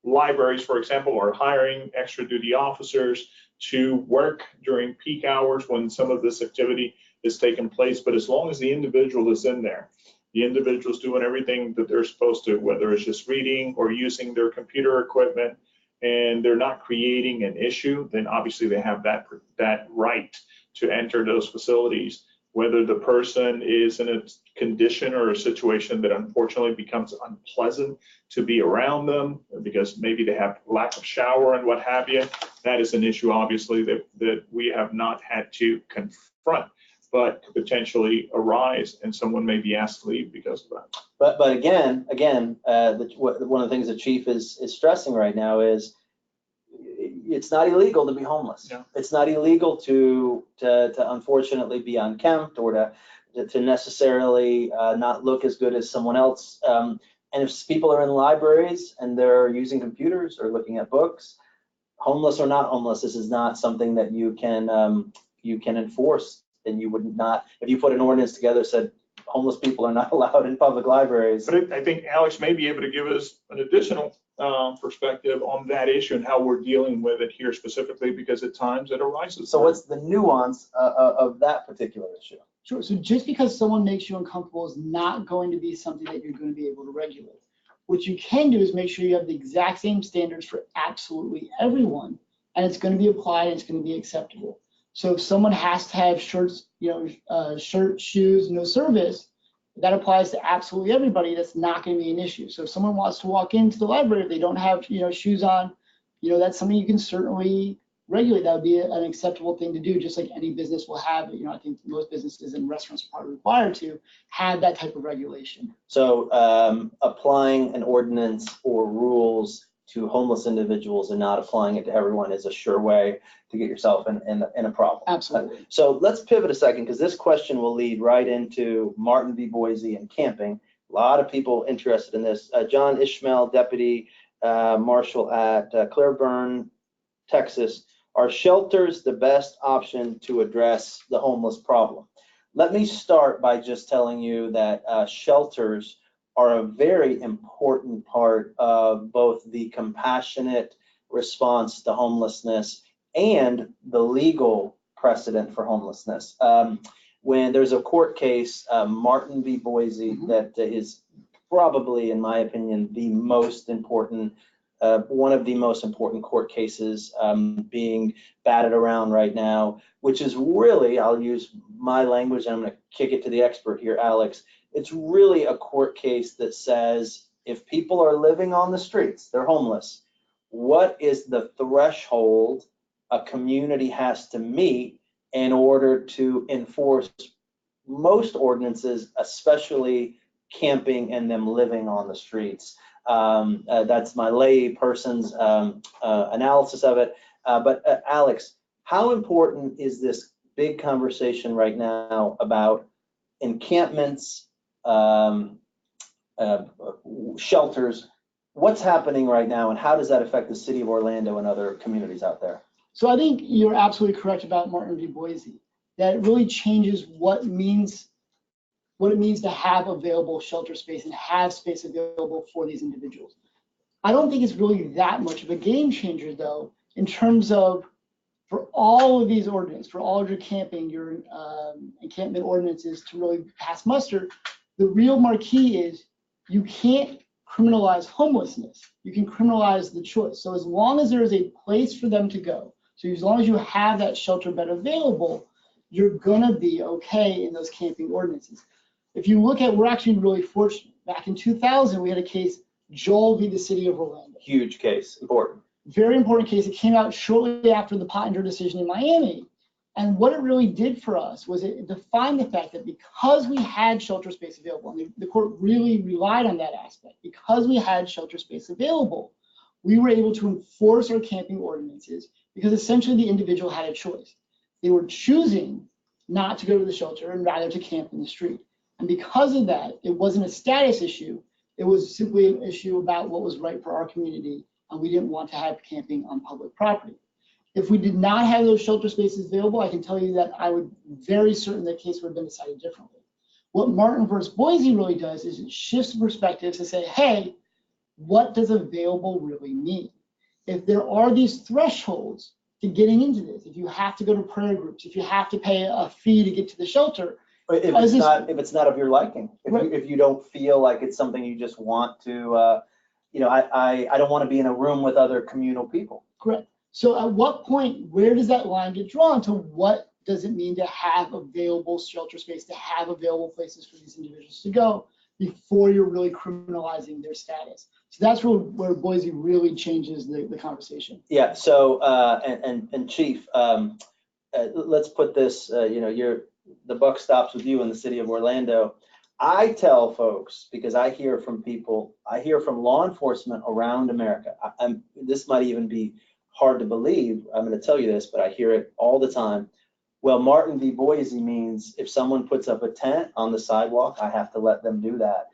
libraries, for example, are hiring extra duty officers to work during peak hours when some of this activity is taking place. But as long as the individual is in there, the individual's doing everything that they're supposed to, whether it's just reading or using their computer equipment, and they're not creating an issue, then obviously they have that right to enter those facilities. Whether the person is in a condition or a situation that unfortunately becomes unpleasant to be around them because maybe they have lack of shower and what have you, that is an issue obviously that we have not had to confront, but could potentially arise, and someone may be asked to leave because of that. But again, one of the things the chief is stressing right now is it's not illegal to be homeless. Yeah. It's not illegal to unfortunately be unkempt or to necessarily not look as good as someone else. And if people are in libraries and they're using computers or looking at books, homeless or not homeless, this is not something that you can enforce. And you would not, if you put an ordinance together that said homeless people are not allowed in public libraries. But I think Alex may be able to give us an additional perspective on that issue and how we're dealing with it here specifically, because at times it arises. So what's the nuance of that particular issue? Sure. So just because someone makes you uncomfortable is not going to be something that you're going to be able to regulate. What you can do is make sure you have the exact same standards for absolutely everyone, and it's going to be applied and it's going to be acceptable. So if someone has to have shirts, shirt, shoes, no service, that applies to absolutely everybody. That's not going to be an issue. So if someone wants to walk into the library, if they don't have, shoes on, that's something you can certainly regulate. That would be an acceptable thing to do, just like any business will have. I think most businesses and restaurants are probably required to have that type of regulation. So applying an ordinance or rules to homeless individuals and not applying it to everyone is a sure way to get yourself in a problem. Absolutely. So let's pivot a second, because this question will lead right into Martin v. Boise and camping. A lot of people interested in this. John Ishmael, Deputy Marshal at Clearburn, Texas. Are shelters the best option to address the homeless problem? Let me start by just telling you that shelters are a very important part of both the compassionate response to homelessness and the legal precedent for homelessness. When there's a court case, Martin v. Boise, that is probably, in my opinion, the most important, one of the most important court cases being batted around right now, which is really, I'll use my language, and I'm going to kick it to the expert here, Alex. It's really a court case that says if people are living on the streets, they're homeless, what is the threshold a community has to meet in order to enforce most ordinances, especially camping and them living on the streets? That's my lay person's analysis of it. But Alex, how important is this big conversation right now about encampments, shelters? What's happening right now, and how does that affect the city of Orlando and other communities out there? So I think you're absolutely correct about Martin v. Boise, that it really changes what it means to have available shelter space and have space available for these individuals. I don't think it's really that much of a game changer, though, in terms of for all of these ordinances, for all of your camping, your encampment ordinances to really pass muster. The real marquee is you can't criminalize homelessness. You can criminalize the choice. So as long as there is a place for them to go, so as long as you have that shelter bed available, you're gonna be okay in those camping ordinances. If you look at, we're actually really fortunate. Back in 2000, we had a case, Joel v. the City of Orlando. Huge case, important. Very important case. It came out shortly after the Pottinger decision in Miami. And what it really did for us was it defined the fact that because we had shelter space available, and the court really relied on that aspect, because we had shelter space available, we were able to enforce our camping ordinances because essentially the individual had a choice. They were choosing not to go to the shelter and rather to camp in the street. And because of that, it wasn't a status issue. It was simply an issue about what was right for our community, and we didn't want to have camping on public property. If we did not have those shelter spaces available, I can tell you that I would very certain that case would have been decided differently. What Martin versus Boise really does is it shifts perspectives to say, hey, what does available really mean? If there are these thresholds to getting into this, if you have to go to prayer groups, if you have to pay a fee to get to the shelter, if it's not of your liking, if you don't feel like it's something you just want to, I don't want to be in a room with other communal people. Correct. So at what point, where does that line get drawn to what does it mean to have available shelter space, to have available places for these individuals to go before you're really criminalizing their status? So that's where Boise really changes the conversation. Yeah. So and Chief, let's put this. The buck stops with you in the city of Orlando. I tell folks, because I hear from people, I hear from law enforcement around America. This might even be hard to believe. I'm going to tell you this, but I hear it all the time. Well, Martin v. Boise means if someone puts up a tent on the sidewalk, I have to let them do that.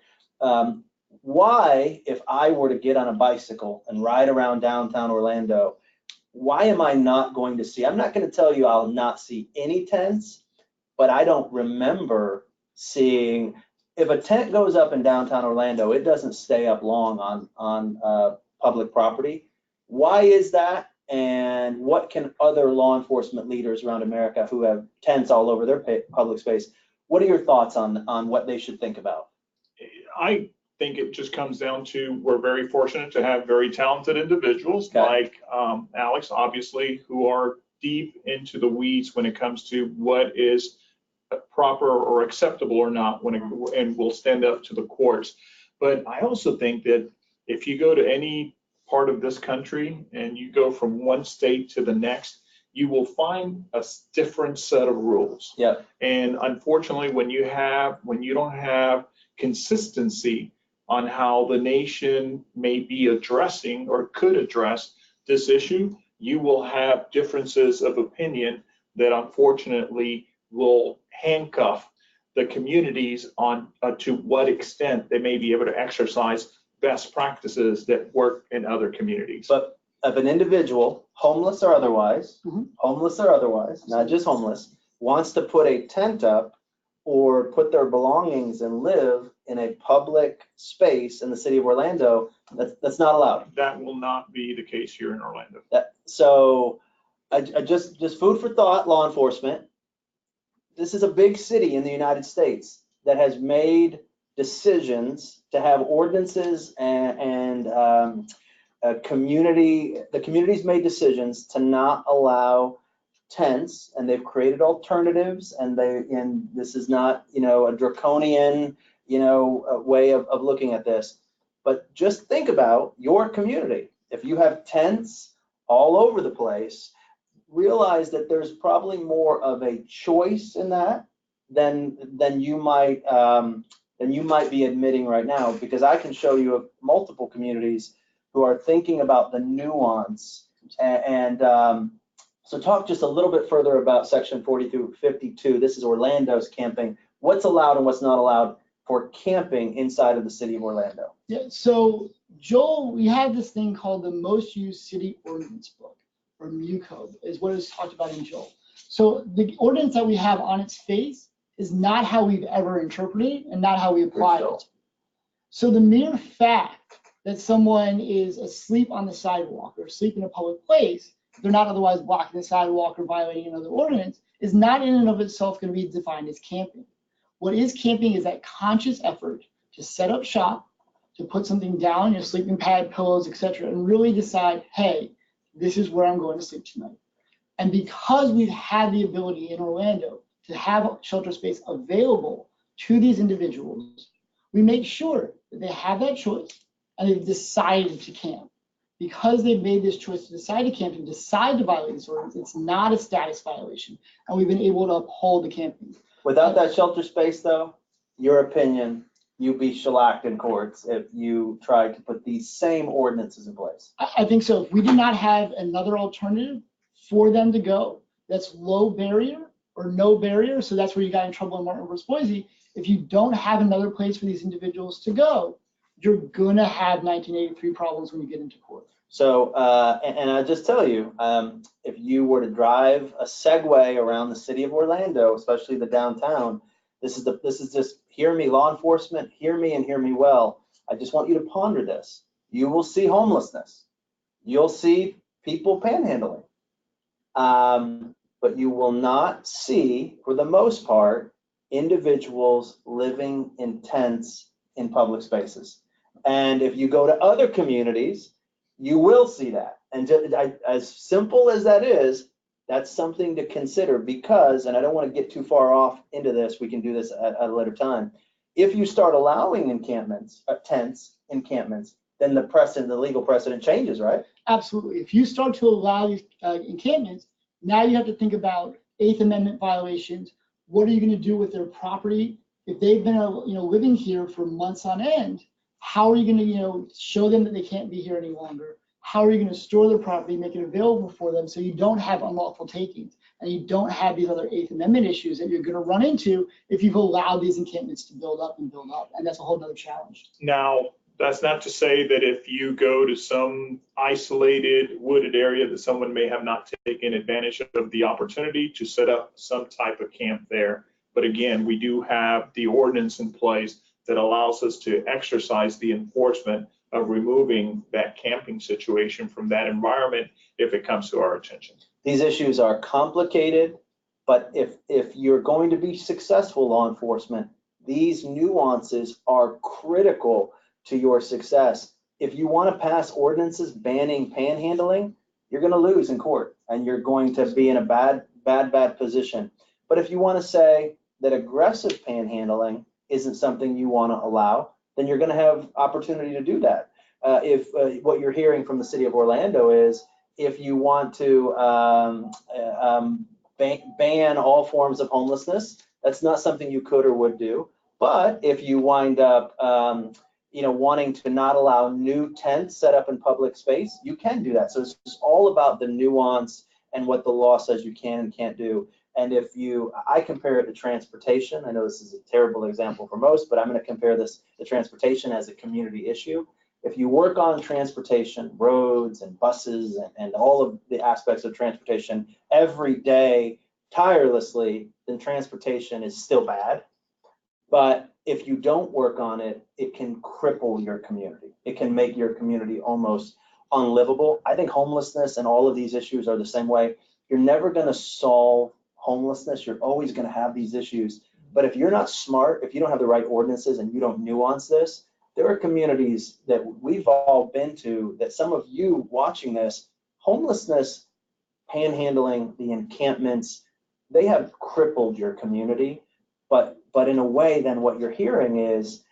Why, if I were to get on a bicycle and ride around downtown Orlando, why am I not going to see? I'm not going to tell you I'll not see any tents, but I don't remember seeing. If a tent goes up in downtown Orlando, it doesn't stay up long on public property. Why is that? And what can other law enforcement leaders around America who have tents all over their public space, what are your thoughts on what they should think about? I think it just comes down to, we're very fortunate to have very talented individuals like Alex, obviously, who are deep into the weeds when it comes to what is proper or acceptable or not, and will stand up to the courts. But I also think that if you go to any part of this country and you go from one state to the next, you will find a different set of rules. Yeah. And unfortunately, when you don't have consistency on how the nation may be addressing or could address this issue, you will have differences of opinion that unfortunately will handcuff the communities on to what extent they may be able to exercise best practices that work in other communities. But if an individual, homeless or otherwise, not just homeless, wants to put a tent up or put their belongings and live in a public space in the city of Orlando, that's not allowed. That will not be the case here in Orlando. So I just food for thought, law enforcement. This is a big city in the United States that has made decisions to have ordinances and the community's made decisions to not allow tents, and they've created alternatives, and this is not, a draconian, way of looking at this. But just think about your community. If you have tents all over the place, realize that there's probably more of a choice in that than you might be admitting right now, because I can show you multiple communities who are thinking about the nuance. So talk just a little bit further about section 40 through 52. This is Orlando's camping. What's allowed and what's not allowed for camping inside of the city of Orlando? Yeah, so Joel, we have this thing called the Most Used City Ordinance Book, or MUCO, is what is talked about in Joel. So the ordinance that we have on its face is not how we've ever interpreted and not how we apply it. So the mere fact that someone is asleep on the sidewalk or asleep in a public place, they're not otherwise blocking the sidewalk or violating another ordinance, is not in and of itself going to be defined as camping. What is camping is that conscious effort to set up shop, to put something down, your sleeping pad, pillows, etc., and really decide, hey, this is where I'm going to sleep tonight. And because we've had the ability in Orlando to have shelter space available to these individuals, we make sure that they have that choice and they've decided to camp. Because they've made this choice to decide to camp and decide to violate this ordinance, it's not a status violation, and we've been able to uphold the camping. Without that shelter space, though, your opinion, you'd be shellacked in courts if you tried to put these same ordinances in place. I think so. If we did not have another alternative for them to go, that's low barrier or no barrier, so that's where you got in trouble in Martin v. Boise. If you don't have another place for these individuals to go, you're gonna have 1983 problems when you get into court. So, and I just tell you, if you were to drive a Segway around the city of Orlando, especially the downtown, this is just, hear me, law enforcement, hear me and hear me well. I just want you to ponder this. You will see homelessness. You'll see people panhandling. But you will not see, for the most part, individuals living in tents in public spaces. And if you go to other communities, you will see that. And as simple as that is, that's something to consider, because, and I don't want to get too far off into this, we can do this at a later time. If you start allowing encampments, tents, encampments, then the legal precedent changes, right? Absolutely. If you start to allow these encampments, now you have to think about 8th Amendment violations. What are you going to do with their property? If they've been living here for months on end, how are you going to show them that they can't be here any longer? how are you going to store the property, make it available for them so you don't have unlawful takings and you don't have these other Eighth Amendment issues that you're going to run into if you've allowed these encampments to build up and build up. And that's a whole nother challenge. Now, that's not to say that if you go to some isolated wooded area that someone may have not taken advantage of the opportunity to set up some type of camp there. But again, we do have the ordinance in place that allows us to exercise the enforcement of removing that camping situation from that environment if it comes to our attention. These issues are complicated, but if you're going to be successful law enforcement, these nuances are critical to your success. If you want to pass ordinances banning panhandling, you're going to lose in court and you're going to be in a bad position. But if you want to say that aggressive panhandling isn't something you want to allow, then you're going to have opportunity to do that. If what you're hearing from the city of Orlando is, if you want to ban all forms of homelessness, that's not something you could or would do. But if you wind up wanting to not allow new tents set up in public space, you can do that. So it's just all about the nuance and what the law says you can and can't do. And I compare it to transportation. I know this is a terrible example for most, but I'm going to compare this to transportation as a community issue. If you work on transportation, roads and buses and all of the aspects of transportation every day tirelessly, then transportation is still bad. But if you don't work on it, it can cripple your community. It can make your community almost unlivable. I think homelessness and all of these issues are the same way. You're never going to solve homelessness. You're always going to have these issues. But if you're not smart, if you don't have the right ordinances and you don't nuance this, there are communities that we've all been to that some of you watching this, homelessness, panhandling, the encampments, they have crippled your community. But in a way, then what you're hearing is,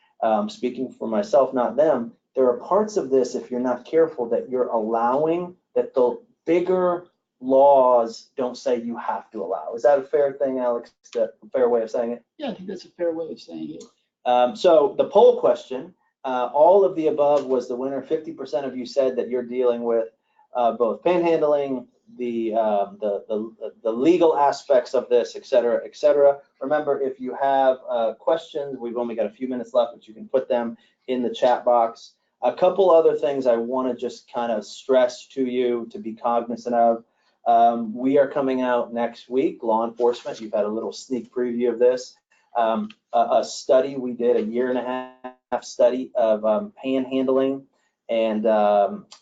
speaking for myself, not them, there are parts of this, if you're not careful, that you're allowing that the bigger laws don't say you have to allow. Is that a fair thing, Alex? Is that a fair way of saying it? Yeah, I think that's a fair way of saying it. So the poll question, all of the above was the winner. 50% of you said that you're dealing with both panhandling, the legal aspects of this, et cetera, et cetera. Remember, if you have questions, we've only got a few minutes left, but you can put them in the chat box. A couple other things I want to just kind of stress to you to be cognizant of. We are coming out next week, law enforcement. You've had a little sneak preview of this. A study we did, a 1.5-year study of panhandling and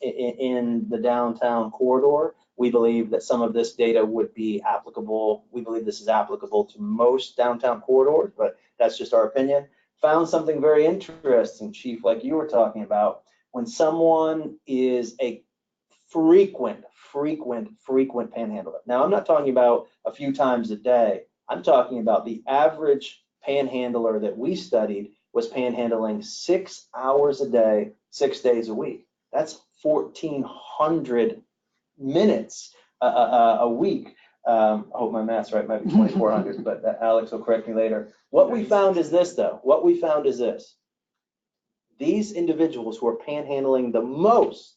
in the downtown corridor. We believe that some of this data would be applicable. We believe this is applicable to most downtown corridors, but that's just our opinion. Found something very interesting, Chief, like you were talking about. When someone is a frequent panhandler. Now, I'm not talking about a few times a day. I'm talking about the average panhandler that we studied was panhandling 6 hours a day, 6 days a week. That's 1,400 minutes a week. I hope my math's right, might be 2,400, but Alex will correct me later. What we found is this, though. What we found is this. These individuals who are panhandling the most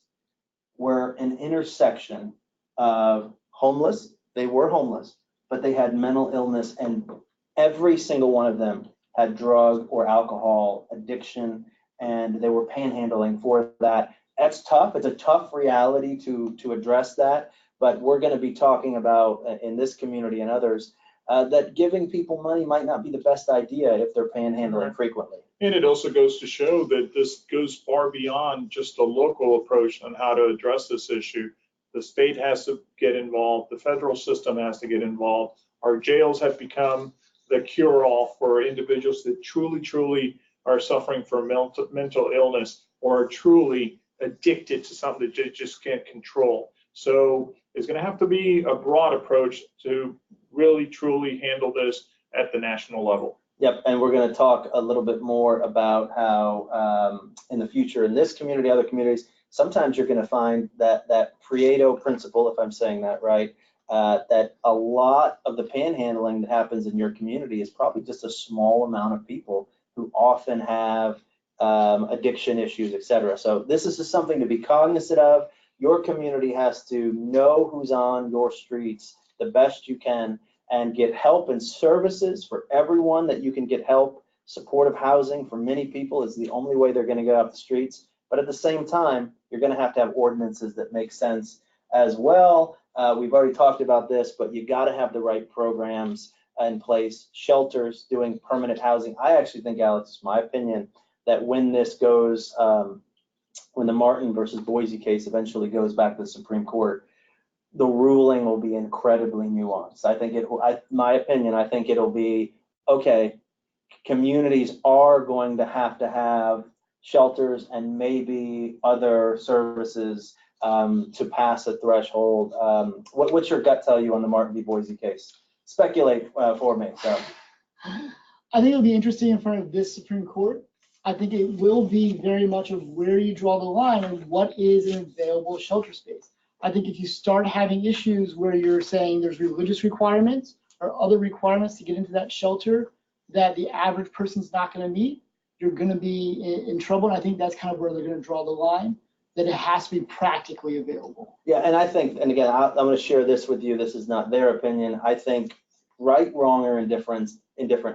were an intersection of homeless. They were homeless, but they had mental illness, and every single one of them had drug or alcohol addiction, and they were panhandling for that. That's tough. It's a tough reality to address that, but we're going to be talking about in this community and others that giving people money might not be the best idea if they're panhandling frequently. And it also goes to show that this goes far beyond just a local approach on how to address this issue. The state has to get involved. The federal system has to get involved. Our jails have become the cure-all for individuals that truly are suffering from mental illness or are truly addicted to something that they just can't control. So it's going to have to be a broad approach to really truly handle this at the national level. Yep, and we're going to talk a little bit more about how in the future in this community, other communities, sometimes you're going to find that Pareto principle, if I'm saying that right, that a lot of the panhandling that happens in your community is probably just a small amount of people who often have addiction issues, et cetera. So this is just something to be cognizant of. Your community has to know who's on your streets the best you can and get help and services for everyone that you can get help. Supportive housing for many people is the only way they're going to get off the streets. But at the same time, you're going to have ordinances that make sense as well. We've already talked about this, but you got to have the right programs in place, shelters, doing permanent housing. I actually think, Alex, it's my opinion, that when this goes, when the Martin versus Boise case eventually goes back to the Supreme Court, the ruling will be incredibly nuanced. I think my opinion, I think it'll be, okay, communities are going to have shelters and maybe other services to pass a threshold. What's your gut tell you on the Martin v. Boise case? Speculate for me. So. I think it'll be interesting in front of this Supreme Court. I think it will be very much of where you draw the line and what is an available shelter space. I think if you start having issues where you're saying there's religious requirements or other requirements to get into that shelter that the average person's not going to meet, you're going to be in trouble. And I think that's kind of where they're going to draw the line, that it has to be practically available. Yeah, and I think, and again, I'm going to share this with you. This is not their opinion. I think right, wrong, or indifferent,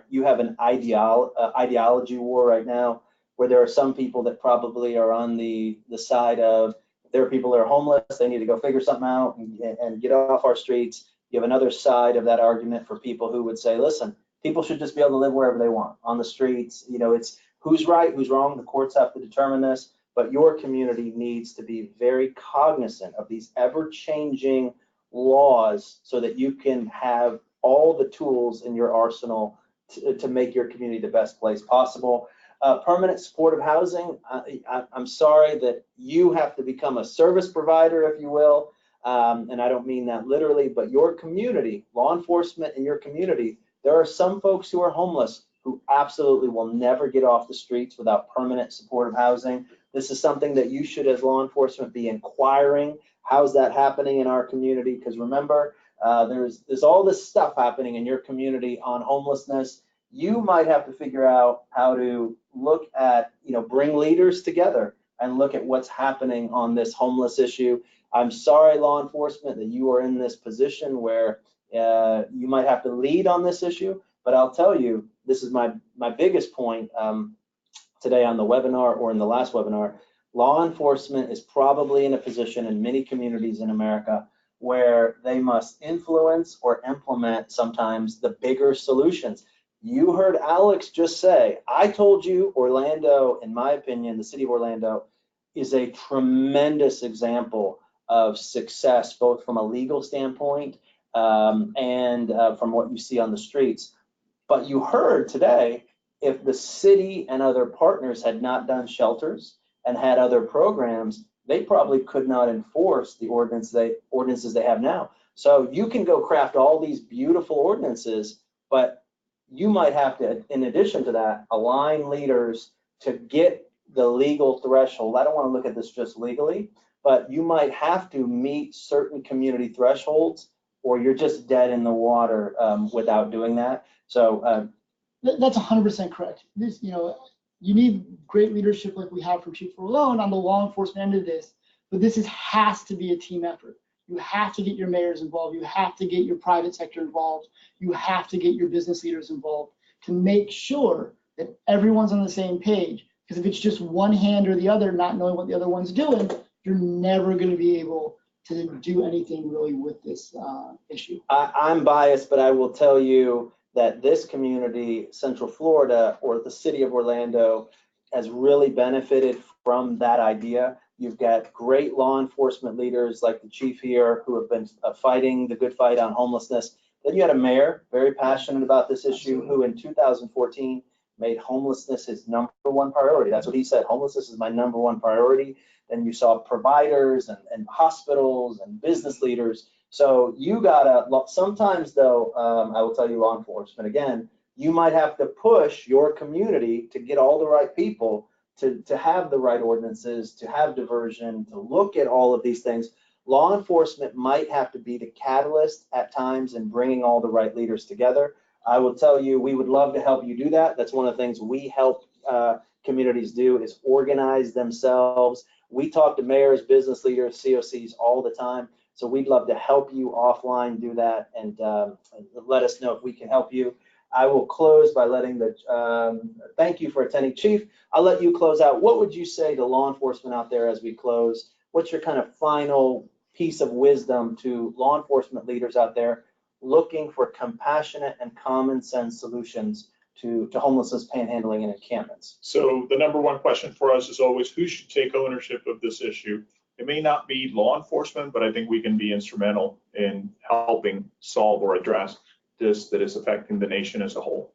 you have an ideology war right now where there are some people that probably are on the side of, there are people that are homeless, they need to go figure something out and get off our streets. You have another side of that argument for people who would say, listen, people should just be able to live wherever they want, on the streets. You know, it's who's right, who's wrong. The courts have to determine this, but your community needs to be very cognizant of these ever-changing laws so that you can have all the tools in your arsenal to make your community the best place possible. Permanent supportive housing, I'm sorry that you have to become a service provider, if you will, and I don't mean that literally, but your community, law enforcement in your community, there are some folks who are homeless who absolutely will never get off the streets without permanent supportive housing. This is something that you should, as law enforcement, be inquiring. How's that happening in our community? Because remember, there's all this stuff happening in your community on homelessness. You might have to figure out how to look at, bring leaders together and look at what's happening on this homeless issue. I'm sorry, law enforcement, that you are in this position where you might have to lead on this issue, but I'll tell you, this is my biggest point today on the webinar or in the last webinar. Law enforcement is probably in a position in many communities in America where they must influence or implement sometimes the bigger solutions. You heard Alex just say, I told you Orlando, in my opinion, the city of Orlando is a tremendous example of success, both from a legal standpoint and from what you see on the streets. But you heard today, if the city and other partners had not done shelters and had other programs, they probably could not enforce the ordinances they have now. So you can go craft all these beautiful ordinances, but you might have to, in addition to that, align leaders to get the legal threshold. I don't want to look at this just legally, but you might have to meet certain community thresholds or you're just dead in the water without doing that. So that's 100% correct. This, you need great leadership like we have from Chief Rolone on the law enforcement end of this, but this has to be a team effort. You have to get your mayors involved. You have to get your private sector involved. You have to get your business leaders involved to make sure that everyone's on the same page. Because if it's just one hand or the other, not knowing what the other one's doing, you're never going to be able to do anything really with this issue. I'm biased, but I will tell you that this community, Central Florida, or the city of Orlando, has really benefited from that idea. You've got great law enforcement leaders like the chief here who have been fighting the good fight on homelessness. Then you had a mayor very passionate about this issue who in 2014 made homelessness his #1 priority. That's what he said, homelessness is my #1 priority. Then you saw providers and hospitals and business leaders. So you gotta, sometimes though, I will tell you law enforcement again, you might have to push your community to get all the right people to have the right ordinances, to have diversion, to look at all of these things. Law enforcement might have to be the catalyst at times in bringing all the right leaders together. I will tell you, we would love to help you do that. That's one of the things we help communities do, is organize themselves. We talk to mayors, business leaders, COCs all the time. So we'd love to help you offline do that, and let us know if we can help you. I will close by letting thank you for attending. Chief, I'll let you close out. What would you say to law enforcement out there as we close? What's your kind of final piece of wisdom to law enforcement leaders out there looking for compassionate and common sense solutions to homelessness, panhandling, and encampments? So the number one question for us is always, who should take ownership of this issue? It may not be law enforcement, but I think we can be instrumental in helping solve or address this that is affecting the nation as a whole.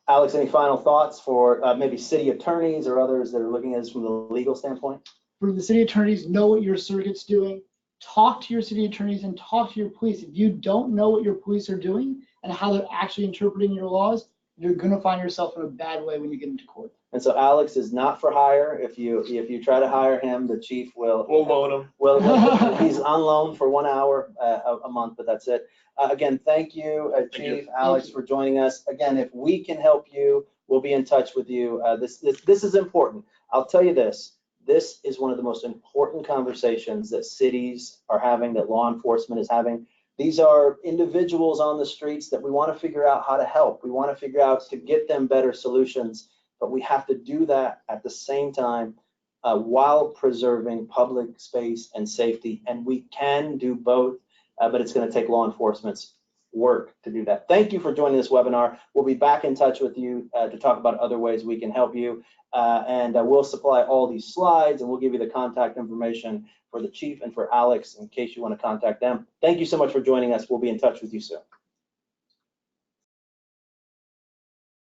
Alex, any final thoughts for maybe city attorneys or others that are looking at this from the legal standpoint? For the city attorneys, know what your circuit's doing. Talk to your city attorneys and talk to your police. If you don't know what your police are doing and how they're actually interpreting your laws, you're going to find yourself in a bad way when you get into court. And so Alex is not for hire. If you try to hire him, the chief will. We'll loan him. Well, he's on loan for 1 hour a month, but that's it. Again, thank you, Chief Alex, for joining us. Again, if we can help you, we'll be in touch with you. This is important. I'll tell you this. This is one of the most important conversations that cities are having, that law enforcement is having. These are individuals on the streets that we want to figure out how to help. We want to figure out to get them better solutions, but we have to do that at the same time while preserving public space and safety. And we can do both, but it's going to take law enforcement's work to do that. Thank you for joining this webinar. We'll be back in touch with you to talk about other ways we can help you. And we'll supply all these slides, and we'll give you the contact information for the chief and for Alex in case you want to contact them. Thank you so much for joining us. We'll be in touch with you soon.